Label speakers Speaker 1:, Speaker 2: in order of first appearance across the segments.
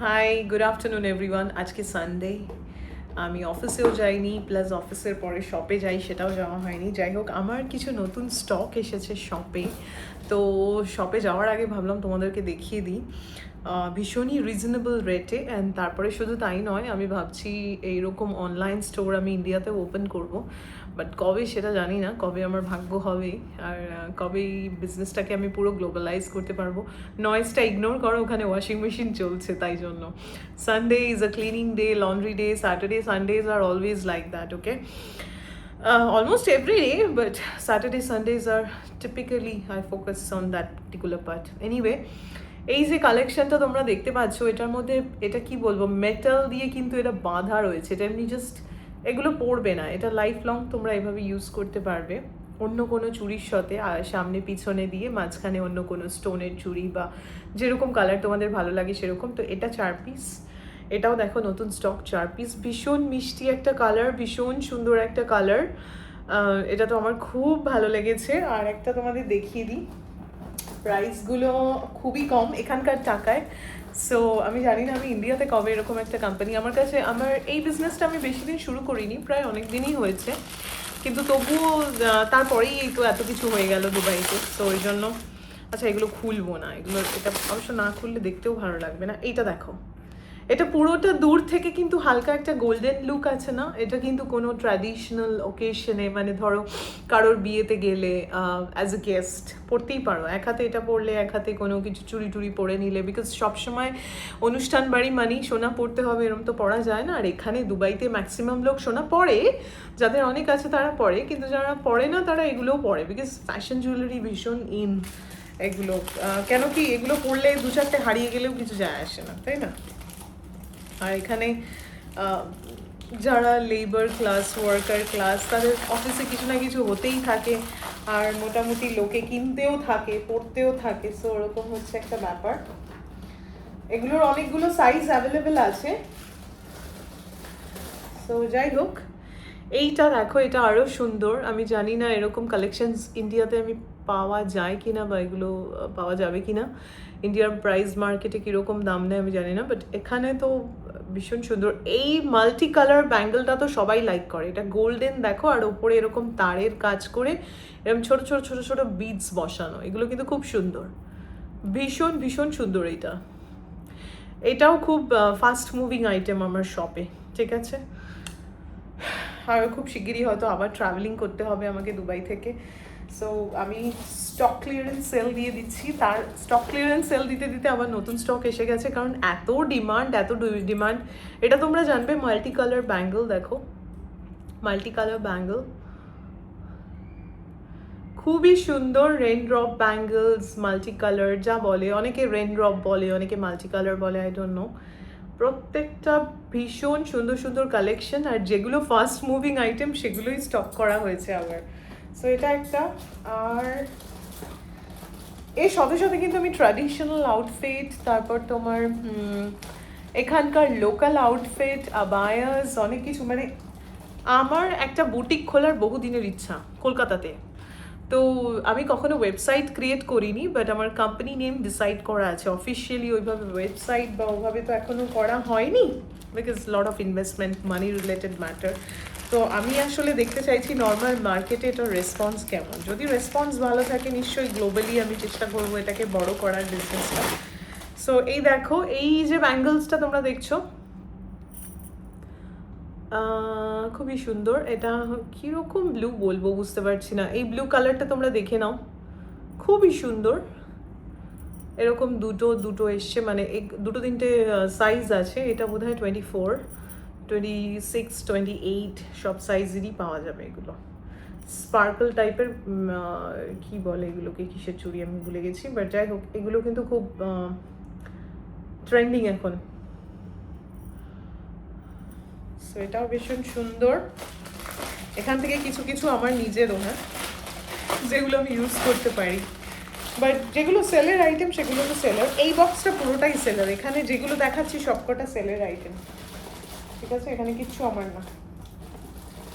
Speaker 1: High, good afternoon everyone. আজকে Sunday, আমি অফিসেও যাইনি, প্লাস অফিসের পরে শপে যাই সেটাও যাওয়া হয়নি। যাই হোক, আমার কিছু নতুন স্টক এসেছে শপে, তো শপে যাওয়ার আগে ভাবলাম তোমাদেরকে দেখিয়ে দিই। ভীষণই রিজনেবল রেটে। অ্যান্ড তারপরে শুধু তাই নয়, আমি ভাবছি এইরকম অনলাইন স্টোর আমি ইন্ডিয়াতেও ওপেন করব, বাট কবে সেটা জানি না, কবে আমার ভাগ্য হবে আর কবে এই বিজনেসটাকে আমি পুরো গ্লোবালাইজ করতে পারবো। নয়েজটা ইগনোর করো, ওখানে ওয়াশিং মেশিন চলছে তাই জন্য। Sunday is a cleaning day, laundry day, Saturday Sundays are always like that, okay? Almost every day, but Saturday, Sundays are typically I focus on that particular part. Anyway, এই যে কালেকশনটা তোমরা দেখতে পাচ্ছ, এটার মধ্যে এটা কি বলবো, মেটাল দিয়ে কিন্তু এটা বাঁধা রয়েছে। এটা এমনি জাস্ট এগুলো পড়বে না, এটা লাইফ লং তোমরা এভাবে ইউজ করতে পারবে অন্য কোনো চুড়ির সাথে। আর সামনে পিছনে দিয়ে মাঝখানে অন্য কোনো স্টোনের চুড়ি বা যেরকম কালার তোমাদের ভালো লাগে সেরকম। তো এটা 4 পিস, এটাও দেখো নতুন স্টক, 4 পিস। ভীষণ মিষ্টি একটা কালার, ভীষণ সুন্দর একটা কালার। এটা তো আমার খুব ভালো লেগেছে। আর একটা তোমাদের দেখিয়ে দিই, প্রাইসগুলো খুবই কম এখানকার টাকায়। সো আমি জানি না আমি ইন্ডিয়াতে কবে এরকম একটা কোম্পানি, আমার কাছে, আমার এই বিজনেসটা আমি বেশি দিন শুরু করিনি, প্রায় অনেক দিনই হয়েছে, কিন্তু তবুও তারপরেই তো এত কিছু হয়ে গেল দুবাইতে, তো ওই জন্য। আচ্ছা, এগুলো খুলবো না, এগুলো, এটা অবশ্য না খুললে দেখতেও ভালো লাগবে না। এইটা দেখো, এটা পুরোটা দূর থেকে কিন্তু হালকা একটা গোল্ডেন লুক আছে না? এটা কিন্তু কোনো ট্র্যাডিশনাল ওকেশনে, মানে ধরো কারোর বিয়েতে গেলে অ্যাজ এ গেস্ট পরতেই পারো। এক হাতে এটা পরলে, এক হাতে কোনো কিছু চুড়ি টুড়ি পরে নিলে, বিকজ সবসময় অনুষ্ঠান বাড়ি মানেই সোনা পরতে হবে এরকম তো পরা যায় না। আর এখানে দুবাইতে ম্যাক্সিমাম লোক সোনা পরে, যাদের অনেক আছে তারা পরে, কিন্তু যারা পরে না তারা এগুলোও পরে, বিকজ ফ্যাশন জুয়েলারি ভীষণ ইন এগুলো। কেন কি, এগুলো পরলে 2-4টে হারিয়ে গেলেও কিছু যায় আসে না, তাই না? আর এখানে যারা লেবার ক্লাস, ওয়ার্কার ক্লাস, তাদের অফিসে কিছু না কিছু হতেই থাকে, আর মোটামুটি লোকে কিনতেও থাকে, পড়তেও থাকে। সো ওরকম হচ্ছে একটা ব্যাপার। এগুলোর অনেকগুলো সাইজ অ্যাভেলেবেল আছে। সো যাই হোক, এইটা দেখো, এটা আরও সুন্দর। আমি জানি না এরকম কালেকশনস ইন্ডিয়াতে আমি পাওয়া যায় কিনা, বা এগুলো পাওয়া যাবে কিনা। ইন্ডিয়ার প্রাইস মার্কেটে কীরকম দাম নেয় আমি জানি না, বাট এখানে তো ভীষণ সুন্দর। এই মাল্টি কালার ব্যাঙ্গেলটা তো সবাই লাইক করে। এটা গোল্ডেন দেখো, আর ওপরে এরকম তারের কাজ করে এরকম ছোট ছোট ছোট ছোট বিডস বসানো, এগুলো কিন্তু খুব সুন্দর, ভীষণ ভীষণ সুন্দর। এটাও খুব ফাস্ট মুভিং আইটেম আমার শপে, ঠিক আছে? আর খুব শিগগিরই হয়তো আবার ট্রাভেলিং করতে হবে আমাকে দুবাই থেকে। সো আমি স্টক ক্লিয়ারেন্স সেল দিয়ে দিচ্ছি। তার স্টক ক্লিয়ারেন্স সেল দিতে দিতে আবার নতুন স্টক এসে গেছে, কারণ এত ডিমান্ড, এত ডিমান্ড। এটা তোমরা জানবে, মাল্টি কালার ব্যাঙ্গেল দেখো, মাল্টি কালার ব্যাঙ্গেল খুবই সুন্দর। Rain drop bangles, multi colour যা বলে, অনেকে রেন ড্রপ বলে, অনেকে মাল্টি কালার বলে, আই ডোন্ট নো। প্রত্যেকটা ভীষণ সুন্দর সুন্দর কালেকশন, আর যেগুলো ফাস্ট মুভিং আইটেম সেগুলোই স্টক করা হয়েছে আবার। সো এটা একটা। আর এর সাথে সাথে কিন্তু আমি ট্র্যাডিশনাল আউটফিট, তারপর তোমার এখানকার লোকাল আউটফিট, আবায়াস, অনেক কিছু, মানে আমার একটা বুটিক খোলার বহুদিনের ইচ্ছা কলকাতাতে। তো আমি কখনো ওয়েবসাইট ক্রিয়েট করিনি, বাট আমার কোম্পানি নেম ডিসাইড করা আছে অফিসিয়ালি। ওইভাবে ওয়েবসাইট বা ওইভাবে তো এখনও করা হয়নি, because lot of investment, money related matter. তো আমি আসলে দেখতে চাইছি নর্মাল মার্কেটে এটার রেসপন্স কেমন। যদি রেসপন্স ভালো থাকে, নিশ্চয়ই গ্লোবালি আমি চেষ্টা করবো এটাকে বড় করার বিজনেসটা। সো এই দেখো, এই যে ব্যাঙ্গেলসটা তোমরা দেখছো, খুবই সুন্দর। এটা কীরকম ব্লু বলবো বুঝতে পারছি না। এই ব্লু কালারটা তোমরা দেখে নাও, খুবই সুন্দর। এরকম দুটো দুটো এসছে, মানে দুটো তিনটে সাইজ আছে। এটা বোধ হয় 24, 26, 28 সব সাইজেরই পাওয়া যাবে এগুলো। স্পার্কল টাইপের, কি বলে এগুলোকে, কিসের চুড়ি আমি ভুলে গেছি, বাট যাই হোক, এগুলো কিন্তু খুব ট্রেন্ডিং এখন। সো এটাও ভীষণ সুন্দর। এখান থেকে কিছু কিছু আমার নিজেরও, হ্যাঁ, যেগুলো আমি ইউজ করতে পারি, বাট যেগুলো সেলের আইটেম সেগুলো তো সেলার। এই বক্সটা পুরোটাই সেলার, এখানে যেগুলো দেখাচ্ছি সবকটা সেলের আইটেম, ঠিক আছে? এখানে কিচ্ছু আমার না।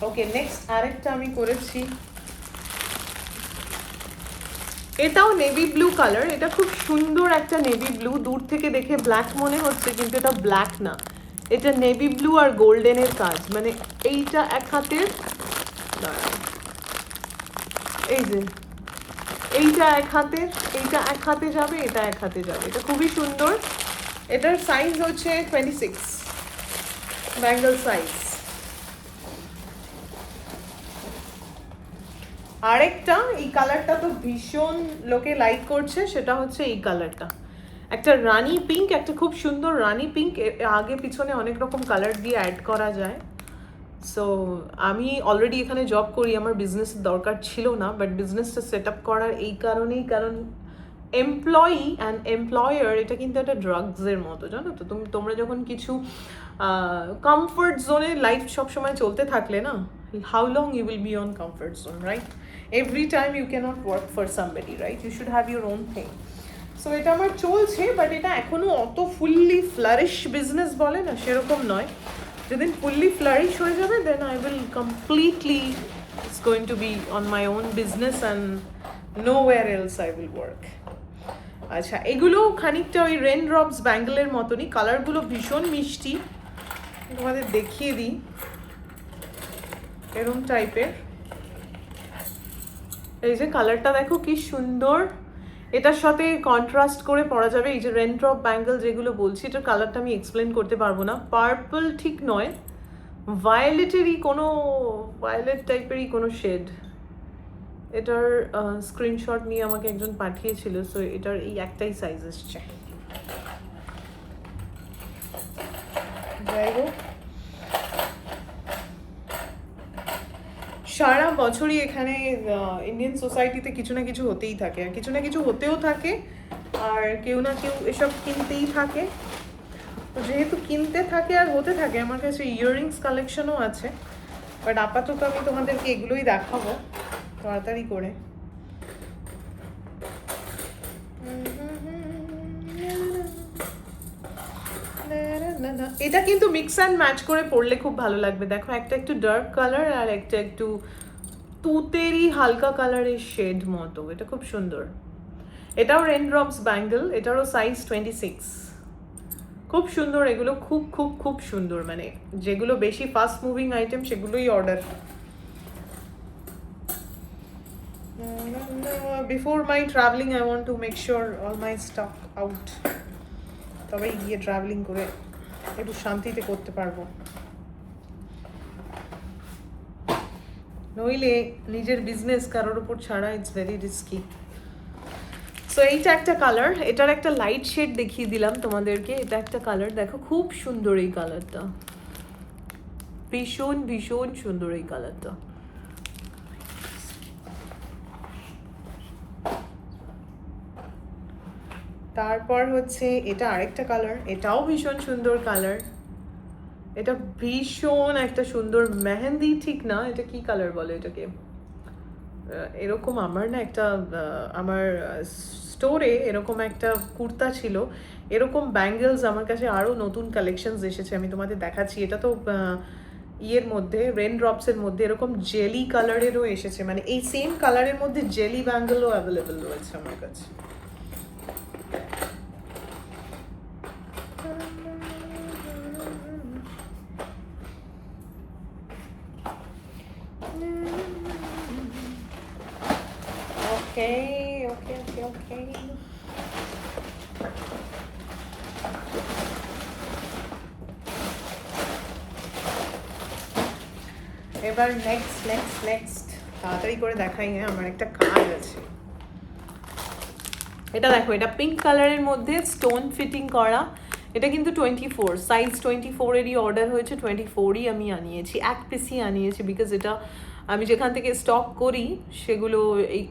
Speaker 1: ওকে, নেক্সট আরেকটা আমি করেছি, এটাও নেভি ব্লু কালার, এটা খুব সুন্দর একটা নেভি ব্লু, দূর থেকে দেখে ব্ল্যাক মনে হচ্ছে কিন্তু এটা ব্ল্যাক না, এটা নেভি ব্লু আর গোল্ডেনের কাজ, মানে এইটা এক হাতের, এই যে এইটা এক হাতের, এইটা এক হাতে যাবে, এটা এক হাতে যাবে, এটা খুবই সুন্দর। এটার সাইজ হচ্ছে 26 ব্যাঙ্গল সাইজ। আরেকটা এই কালারটা তো ভীষণ লোকে লাইক করছে, সেটা হচ্ছে এই কালারটা, একটা রানি পিঙ্ক, একটা খুব সুন্দর রানি পিঙ্ক, আগে পিছনে অনেক রকম কালার দিয়ে অ্যাড করা যায়। সো আমি অলরেডি এখানে জব করি, আমার বিজনেসের দরকার ছিল না, বাট বিজনেসটা সেট আপ করার এই কারণেই, কারণ এমপ্লয়ি অ্যান্ড এমপ্লয়ার এটা কিন্তু একটা ড্রাগসের মতো, জানো তো। তোমরা যখন কিছু কমফর্ট জোনে লাইফ সবসময় চলতে থাকলে না, how long you will be on comfort zone, right? Every time you can't work for somebody, right? You should have your own thing. So এটা আমার চলছে, বাট এটা এখনও অত ফুললি ফ্লারিশ বিজনেস বলে না সেরকম নয়। যেদিন ফুললি ফ্লারিশ হয়ে যাবে, then I will completely it's going to be on my own business and nowhere else I will work. আচ্ছা, এগুলো খানিকটা ওই রেন ড্রপস ব্যাঙ্গেলের মতনই, কালারগুলো ভীষণ মিষ্টি, তোমাদের দেখিয়ে দিই, এরকম টাইপের। এই যে কালারটা দেখো কি সুন্দর, এটার সাথে কন্ট্রাস্ট করে পরা যাবে। এই যে রেন ড্রপ ব্যাঙ্গেল যেগুলো বলছি, এটার কালারটা আমি এক্সপ্লেন করতে পারবো না, পার্পল ঠিক নয়, ভায়োলেটেরই কোনো, ভায়োলেট টাইপেরই কোনো শেড। এটার স্ক্রিনশট নিয়ে আমাকে একজন পাঠিয়েছিল, সো এটার এই একটাই সাইজ এসছে। যাই হোক, সারা বছরই এখানে ইন্ডিয়ান সোসাইটিতে কিছু না কিছু হতেই থাকে, আর কিছু না কিছু হতেও থাকে, আর কেউ না কেউ এসব কিনতেই থাকে। তো যেহেতু কিনতে থাকে আর হতে থাকে, আমার কাছে ইয়াররিংস কালেকশনও আছে, বাট আপাতত আমি তোমাদেরকে এগুলোই দেখাবো তাড়াতাড়ি করে। এটা কিন্তু মিক্স অ্যান্ড ম্যাচ করে পরলে খুব ভালো লাগবে। দেখো, একটা একটু ডার্ক কালার আর একটা একটু তুতেরই হালকা কালারের শেড মতো, এটা খুব সুন্দর। এটাও রেন ড্রপস ব্যাঙ্গেল, এটারও সাইজ 26। খুব সুন্দর এগুলো, খুব খুব খুব সুন্দর, মানে যেগুলো বেশি ফাস্ট মুভিং আইটেম সেগুলোই order. Before my travelling I want to make sure all my stock out, তবেই গিয়ে ট্রাভেলিং করে একটু শান্তিতে করতে পারবো, নইলে নিজের বিজনেস কারোর উপর ছাড়া ইটস ভেরি রিস্কি। সো এইটা একটা কালার, এটার একটা লাইট শেড দেখিয়ে দিলাম তোমাদেরকে। এটা একটা কালার, দেখো খুব সুন্দর এই কালারটা, ভীষণ ভীষণ সুন্দর এই কালারটা। তারপর হচ্ছে এটা আরেকটা কালার, এটাও ভীষণ সুন্দর কালার, এটা ভীষণ একটা সুন্দর মেহেন্দি, ঠিক না, এটা কি কালার বলে এটাকে, এরকম আমার না একটা আমার স্টোরে এরকম একটা কুর্তা ছিল, এরকম ব্যাঙ্গেলস আমার কাছে আরও নতুন কালেকশনস এসেছে, আমি তোমাদের দেখাচ্ছি। এটা তো ইয়ের মধ্যে, রেন ড্রপসের মধ্যে এরকম জেলি কালারেরও এসেছে, মানে এই সেম কালারের মধ্যে জেলি ব্যাঙ্গেলও অ্যাভেলেবেল রয়েছে আমার কাছে। Okay. এবার নেক্সট তাড়াতাড়ি করে দেখাই, হ্যাঁ আমার একটা কাজ আছে। এটা দেখো, এটা পিঙ্ক কালারের মধ্যে স্টোন ফিটিং করা, এটা কিন্তু 24 সাইজ, 24-এরই অর্ডার হয়েছে, 24ই আমি আনিয়েছি, এক পিসই আনিয়েছি, বিকজ এটা আমি যেখান থেকে স্টক করি সেগুলো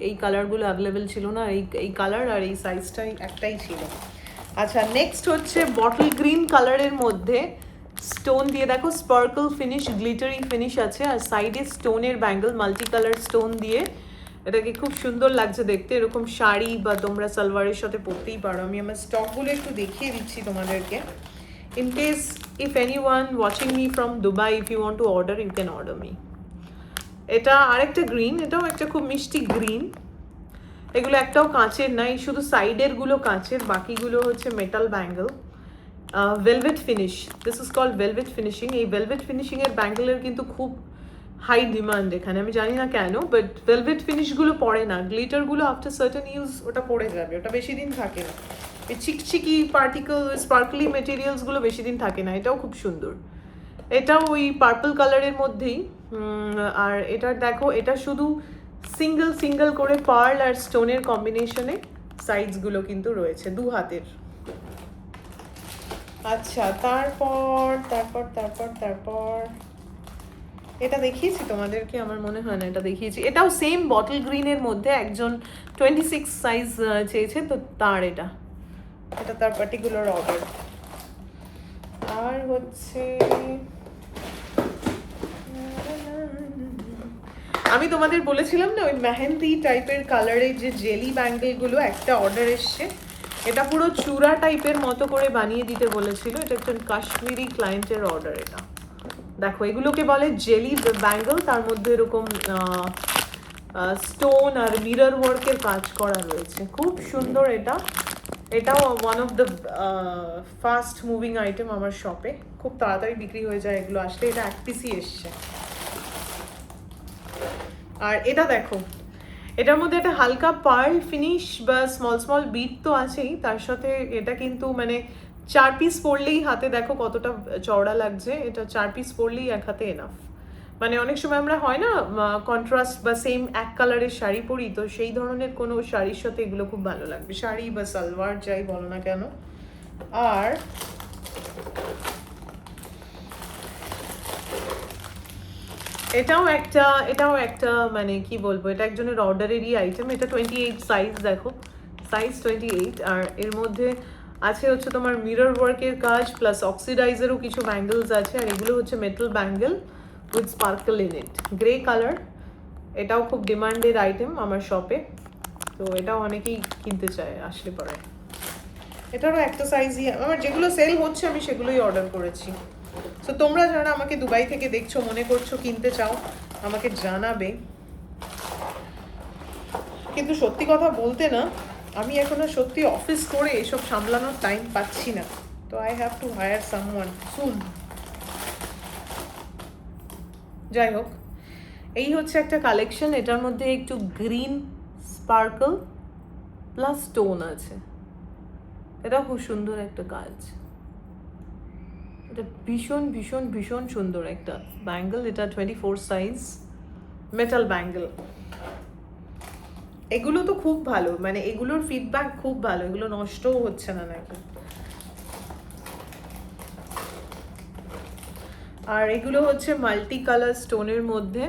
Speaker 1: এই কালারগুলো অ্যাভেলেবেল ছিল না, এই কালার আর এই সাইজটাই একটাই ছিল। আচ্ছা, নেক্সট হচ্ছে বটল গ্রিন কালারের মধ্যে স্টোন দিয়ে, দেখো স্পার্কল ফিনিশ, গ্লিটারি ফিনিশ আছে, আর সাইডে স্টোনের ব্যাঙ্গেল, মাল্টি কালার স্টোন দিয়ে, এটাকে খুব সুন্দর লাগছে দেখতে। এরকম শাড়ি বা তোমরা সালোয়ারের সাথে পরতেই পারো। আমি আমার স্টকগুলো একটু দেখিয়ে দিচ্ছি তোমাদেরকে, in case if anyone watching me from Dubai, if you want to order, you can order me. এটা আরেকটা গ্রিন, এটাও একটা খুব মিষ্টি গ্রিন, এগুলো একটাও কাঁচের নাই, শুধু সাইডের গুলো কাঁচের, বাকিগুলো হচ্ছে metal bangle. Velvet finish, this is called velvet finishing. এই ভেলভেট ফিনিশিংয়ের ব্যাঙ্গেলের কিন্তু খুব হাই ডিমান্ড এখানে, আমি জানি না কেন, বাট ভেলভেট ফিনিশগুলো পড়ে না, গ্লিটারগুলো আফটার সার্টেন ইউজ ওটা পড়ে যাবে, ওটা বেশি দিন থাকে না। এই চিকচিকি পার্টিকেল স্পার্কলি মেটেরিয়ালসগুলো বেশি দিন থাকে না। এটাও খুব সুন্দর, এটাও ওই পার্পল কালারের মধ্যেই। আর এটার দেখো, এটা শুধু সিঙ্গেল সিঙ্গেল করে পার্ল আর স্টোনের কম্বিনেশনে সাইজগুলো কিন্তু রয়েছে 2 হাতের। আচ্ছা, তারপর তারপর তারপর তারপর এটা দেখিয়েছি তোমাদেরকে, আমার মনে হয় না এটা দেখিয়েছি। এটাও সেম বটল গ্রিনের মধ্যে, একজন 26 সাইজ চেয়েছে, তো তার এটা তার পার্টিকুলার অর্ডার। আর হচ্ছে আমি তোমাদের বলেছিলাম না ওই মেহেন্দি টাইপের কালারের যে জেলি ব্যাঙ্গেলগুলো, একটা অর্ডার এসছে। এটা পুরো চূড়া টাইপের মতো করে বানিয়ে দিতে বলেছিল, এটা একজন কাশ্মীরি ক্লায়েন্টের অর্ডার। এটা দেখো, এগুলোকে বলে জেলি ব্যাঙ্গেল, তার মধ্যে এরকম স্টোন আর মিরর ওয়ার্কের কাজ করা রয়েছে, খুব সুন্দর। এটাও one of the fast moving item আমার শপে, খুব তাড়াতাড়ি বিক্রি হয়ে যায় এগুলো আসলে। এটা 1 পিসই এসছে। আর এটা দেখো, এটার মধ্যে একটা হালকা পার্ল ফিনিশ বা স্মল স্মল বিট তো আছেই, তার সাথে এটা কিন্তু মানে 4 পিস পরলেই হাতে দেখো কতটা চওড়া লাগছে। এটা 4 পিস পরলেই এক হাতে এনাফ। মানে অনেক সময় আমরা হয় না কন্ট্রাস্ট বা সেম এক কালারের শাড়ি পরি, তো সেই ধরনের কোনো শাড়ির সাথে এগুলো খুব ভালো লাগবে, শাড়ি বা সালোয়ার যাই বলো না কেন। আর এটাও একটা মানে কি বলবো, এটা একজনের অর্ডারেরই আইটেম। এটা 28 সাইজ, দেখো সাইজ 28। আর এর মধ্যে আছে হচ্ছে তোমার মিরর ওয়ার্কের কাজ প্লাস অক্সিডাইজারও কিছু ব্যাঙ্গেলস আছে। আর এগুলো হচ্ছে metal bangle with sparkle in it, grey colour. এটাও খুব ডিমান্ডেড আইটেম আমার শপে, তো এটাও অনেকেই কিনতে চায় আসলে পরে। এটারও একটা সাইজই, আমার যেগুলো সেল হচ্ছে আমি সেগুলোই অর্ডার করেছি। তো তোমরা যারা আমাকে দুবাই থেকে দেখছো, মনে করছো কিনতে চাও, আমাকে জানাবে। কিন্তু সত্যি কথা বলতে না, আমি এখনো সত্যি অফিস করে এসব সামলানোর টাইম পাচ্ছি না, তো I have to hire someone soon. যাই হোক, এই হচ্ছে একটা কালেকশন। এটার মধ্যে একটু গ্রিন স্পার্কল প্লাস স্টোন আছে, এটা খুব সুন্দর একটা কাজ। এটা ভীষণ ভীষণ ভীষণ সুন্দর একটা ব্যাঙ্গেল। এটা 24 সাইজ মেটাল ব্যাঙ্গেল। এগুলো তো খুব ভালো, মানে এগুলোর ফিডব্যাক খুব ভালো, এগুলো নষ্টও হচ্ছে না নাকি। আর এগুলো হচ্ছে মাল্টি কালার স্টোনের মধ্যে,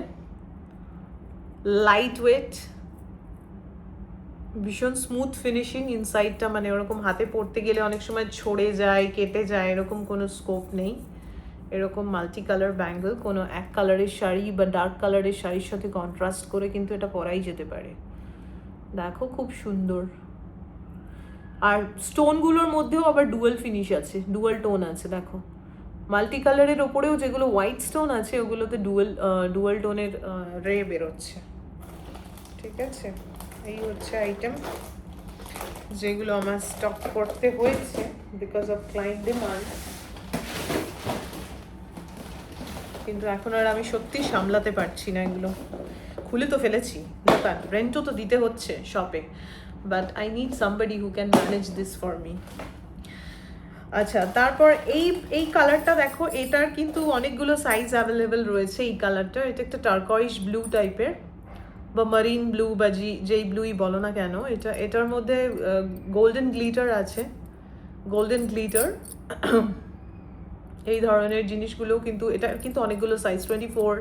Speaker 1: লাইট ওয়েট, ভীষণ স্মুথ ফিনিশিং। ইনসাইডটা মানে ওরকম হাতে পড়তে গেলে অনেক সময় ছড়ে যায়, কেটে যায়, এরকম কোনো স্কোপ নেই। এরকম মাল্টি কালার ব্যাঙ্গেল কোনো এক কালারের শাড়ি বা ডার্ক কালারের শাড়ির সাথে কন্ট্রাস্ট করে কিন্তু এটা পরাই যেতে পারে। দেখো খুব সুন্দর। আর স্টোনগুলোর মধ্যেও আবার ডুয়াল ফিনিশ আছে, ডুয়াল টোন আছে। দেখো মাল্টি কালারের ওপরেও যেগুলো হোয়াইট স্টোন আছে, ওগুলোতে ডুয়াল টোনের রে বেরোচ্ছে। ঠিক আছে, এই হচ্ছে আইটেম যেগুলো আমার স্টক করতে হয়েছে বিকজ অফ ক্লায়েন্ট ডিমান্ড। কিন্তু এখন আর আমি সত্যি সামলাতে পারছি না, এগুলো খুলে তো ফেলেছি দোকান, রেন্টও তো দিতে হচ্ছে শপে, but I need somebody who can manage this for me. আচ্ছা, তারপর এই কালারটা দেখো, এটার কিন্তু অনেকগুলো সাইজ অ্যাভেলেবেল রয়েছে। এই কালারটা, এটা একটা টার্কয়েশ ব্লু টাইপের বা মারিন ব্লু বা যেই ব্লুই বলো না কেন। এটার মধ্যে গোল্ডেন গ্লিটার আছে, গোল্ডেন গ্লিটার এই ধরনের জিনিসগুলো। কিন্তু এটা কিন্তু অনেকগুলো সাইজ, 24,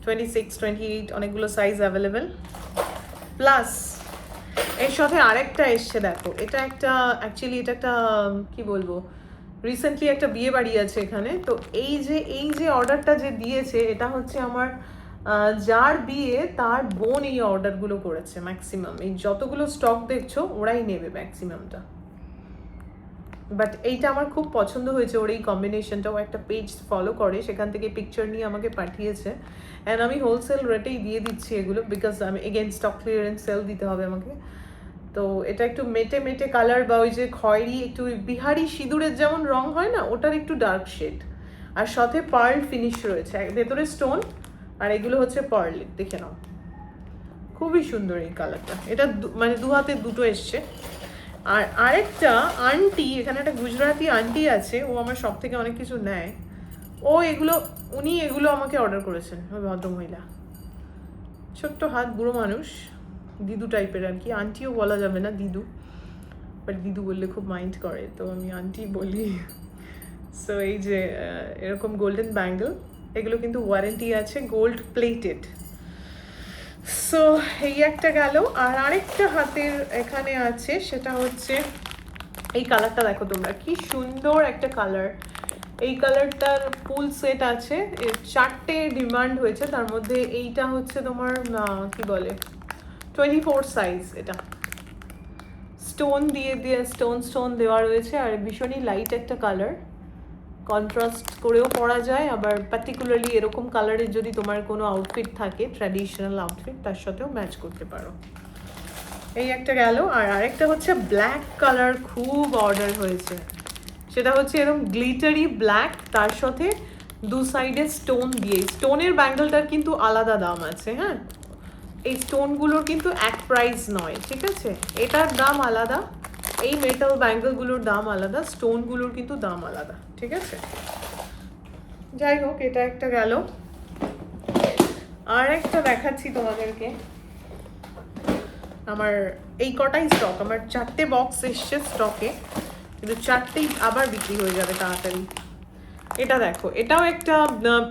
Speaker 1: 26, 28 অনেকগুলো সাইজ অ্যাভেলেবেল। প্লাস এর সাথে আরেকটা এসছে, দেখো এটা একটা অ্যাকচুয়ালি এটা একটা কি বলবো, রিসেন্টলি একটা বিয়ে বাড়ি আছে এখানে। তো এই যে অর্ডারটা যে দিয়েছে, এটা হচ্ছে আমার যার বিয়ে তার বোন এই অর্ডারগুলো করেছে ম্যাক্সিমাম। এই যতগুলো স্টক দেখছো ওরাই নেবে ম্যাক্সিমামটা। বাট এইটা আমার খুব পছন্দ হয়েছে, ওর এই কম্বিনেশনটাও। একটা পেজ ফলো করে, সেখান থেকে পিকচার নিয়ে আমাকে পাঠিয়েছে। অ্যান্ড আমি হোলসেল রেটেই দিয়ে দিচ্ছি এগুলো, বিকজ আমি এগেন স্টক ক্লিয়ারেন্স সেল দিতে হবে আমাকে। তো এটা একটু মেটে মেটে কালার, বা ওই যে খয়েরি একটু বিহারি সিঁদুরের যেমন রং হয় না, ওটার একটু ডার্ক শেড, আর সাথে পার্ল ফিনিশ রয়েছে, ভেতরে স্টোন, আর এগুলো হচ্ছে পার্ল। দেখে নাও, খুবই সুন্দর এই কালারটা। এটা মানে দু হাতে দুটো এসছে। আর আরেকটা আন্টি, এখানে একটা গুজরাটি আন্টি আছে, ও আমার সব থেকে অনেক কিছু নেয়। উনি এগুলো আমাকে অর্ডার করেছেন, ওই ভদ্রমহিলা, ছোট্ট হাত, বুড়ো মানুষ, দিদু টাইপের আর কি, আন্টিও বলা যাবে না, দিদু, বাট দিদু বললে খুব মাইন্ড করে, তো আমি আন্টি বলি। সো এই যে এরকম গোল্ডেন ব্যাঙ্গেল, এগুলো কিন্তু ওয়ারেন্টি আছে, গোল্ড প্লেটেড। সো এই একটা গেল। আর আরেকটা হাতের এখানে আছে, সেটা হচ্ছে এই কালারটা দেখো তোমরা, কি সুন্দর একটা কালার। এই কালারটার ফুল সেট আছে, 4টে ডিমান্ড হয়েছে, তার মধ্যে এইটা হচ্ছে তোমার কি বলে 24 সাইজ। এটা স্টোন দিয়ে স্টোন দেওয়া রয়েছে, আর ভীষণই লাইট একটা কালার, কন্ট্রাস্ট করেও পরা যায়, আবার পার্টিকুলারলি এরকম কালারের যদি তোমার কোনো আউটফিট থাকে, ট্র্যাডিশনাল আউটফিট, তার সাথেও ম্যাচ করতে পারো। এই একটা গেল। আর আরেকটা হচ্ছে ব্ল্যাক কালার, খুব অর্ডার হয়েছে, সেটা হচ্ছে এরকম গ্লিটারি ব্ল্যাক, তার সাথে দু সাইডে স্টোন দিয়ে। স্টোনের ব্যাঙ্গেলটার কিন্তু আলাদা দাম আছে, হ্যাঁ, এই স্টোনগুলোর কিন্তু এক প্রাইস নয়, ঠিক আছে, এটার দাম আলাদা, এই মেটাল ব্যাঙ্গেলগুলোর দাম আলাদা, স্টোনগুলোর কিন্তু দাম আলাদা, ঠিক আছে। যাই হোক, এটা একটা গেল। আর একটা দেখাচ্ছি তোমাদেরকে, আমার এই কটাই স্টক, আমার 4টে বক্স এসছে স্টকে, কিন্তু 4টেই আবার বিক্রি হয়ে যাবে তাড়াতাড়ি। এটা দেখো, এটাও একটা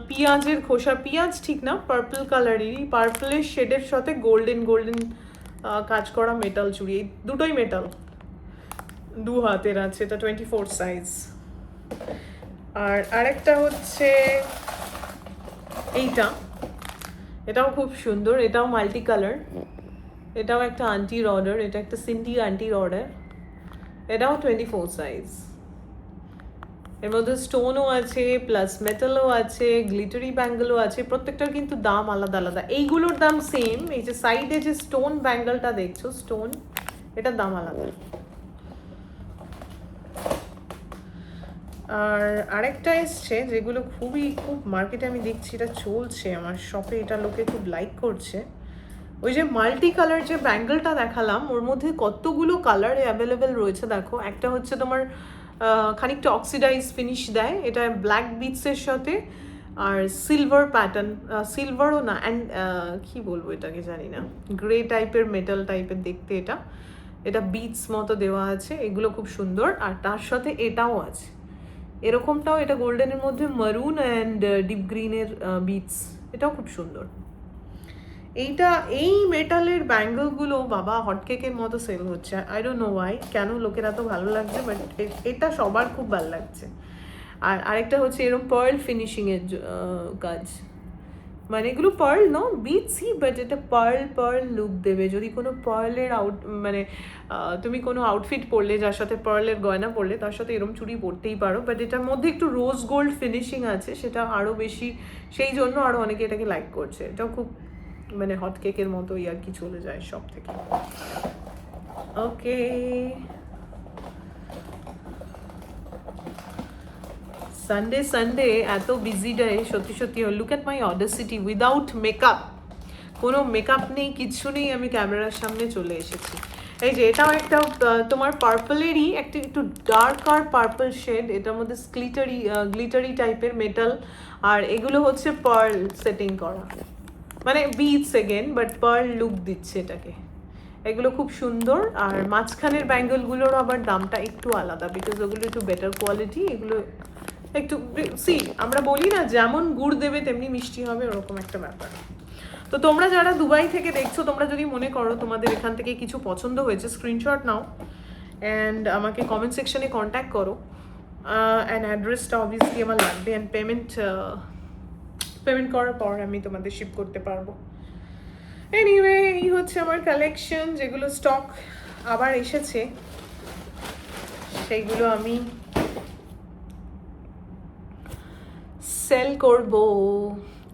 Speaker 1: পেঁয়াজের খোসা, পেঁয়াজ ঠিক না, পার্পল কালারেরই, পার্পলের শেডের সাথে গোল্ডেন কাজ করা মেটাল চুড়ি, এই দুটোই মেটাল, দু হাতের আছে, এটা 24 সাইজ। আর আরেকটা হচ্ছে এইটা, এটাও খুব সুন্দর, এটাও মাল্টি কালার, এটাও একটা আন্টির অর্ডার, এটা একটা সিন্ডি আন্টির অর্ডার, এটাও 24 সাইজ। এর মধ্যে স্টোনও আছে, প্লাস মেটালও আছে, গ্লিটারি ব্যাঙ্গেলও আছে, প্রত্যেকটার কিন্তু দাম আলাদা আলাদা। এইগুলোর দাম সেম, এই যে সাইডে যে স্টোন ব্যাঙ্গেলটা দেখছো, স্টোন, এটার দাম আলাদা। আর আরেকটা এসছে, যেগুলো খুব মার্কেটে আমি দেখছি, এটা চলছে আমার শপে, এটা লোকে খুব লাইক করছে। ওই যে মাল্টি কালার যে ব্যাঙ্গেলটা দেখালাম, ওর মধ্যে কতগুলো কালার অ্যাভেলেবেল রয়েছে দেখো। একটা হচ্ছে তোমার খানিকটা অক্সিডাইজ ফিনিশ দেয়, এটা ব্ল্যাক বিটসের সাথে, আর সিলভার প্যাটার্ন, সিলভারও না, অ্যান্ড কি বলবো এটাকে জানি না, গ্রে টাইপের মেটাল টাইপের দেখতে, এটা বিটস মতো দেওয়া আছে, এগুলো খুব সুন্দর। আর তার সাথে এটাও আছে, এরকমটাও, এটা গোল্ডেনের মধ্যে মারুন অ্যান্ড ডিপ গ্রিনের বিটস, এটাও খুব সুন্দর। এই মেটালের ব্যাঙ্গেলগুলো বাবা হটকেকের মতো সেল হচ্ছে, আই ডোন্ট নো ওয়াই, কেন লোকের এত ভালো লাগছে, বাট এটা সবার খুব ভালো লাগছে। আর আরেকটা হচ্ছে এরকম পার্ল ফিনিশিংয়ের কাজ, মানে এগুলো পার্ল নো বিটসই, বাট এটা পার্ল লুক দেবে। যদি কোনো পার্লের মানে তুমি কোনো আউটফিট পরলে, যার সাথে পার্লের গয়না পরলে, তার সাথে এরকম চুড়ি পরতেই পারো, বাট এটার মধ্যে একটু রোজ গোল্ড ফিনিশিং আছে, সেটা আরও বেশি, সেই জন্য আরও অনেকে এটাকে লাইক করছে। এটাও খুব মানে হট কেকের মতোই আর কি, চলে যায় সব থেকে। ওকে, সানডে এত বিজি ডে, সত্যি look at my Audacity, without makeup, কোনো মেকআপ নেই, কিচ্ছু নেই, আমি ক্যামেরার সামনে চলে এসেছি। এই যে এটাও একটা তোমার পার্পলেরই একটা একটু ডার্ক আর পার্পল শেড, এটার মধ্যে গ্লিটারি টাইপের মেটাল, আর এগুলো হচ্ছে পার্ল সেটিং করা, মানে beads again, but pearl look দিচ্ছে এটাকে। এগুলো খুব সুন্দর। আর মাঝখানের ব্যাঙ্গেলগুলোর আবার দামটা একটু আলাদা, বিকজ ওগুলো একটু বেটার কোয়ালিটি, এগুলো একটু আমরা বলি না, যেমন গুড় দেবে তেমনি মিষ্টি হবে, ওরকম একটা ব্যাপার। তো তোমরা যারা দুবাই থেকে দেখছো, তোমরা যদি মনে করো তোমাদের এখান থেকে কিছু পছন্দ হয়েছে, স্ক্রিনশট নাও অ্যান্ড আমাকে কমেন্ট সেকশনে কন্ট্যাক্ট করো, অ্যান্ড অ্যাড্রেসটা অবভিয়াসলি আমার লাগবে, অ্যান্ড পেমেন্ট করার পর আমি তোমাদের শিপ করতে পারবো। এনিওয়ে, এই হচ্ছে আমার কালেকশন, যেগুলো স্টক আবার এসেছে সেইগুলো আমি সেল করবো।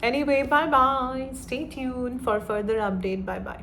Speaker 1: Anyway, bye bye. Stay tuned for further update. Bye bye.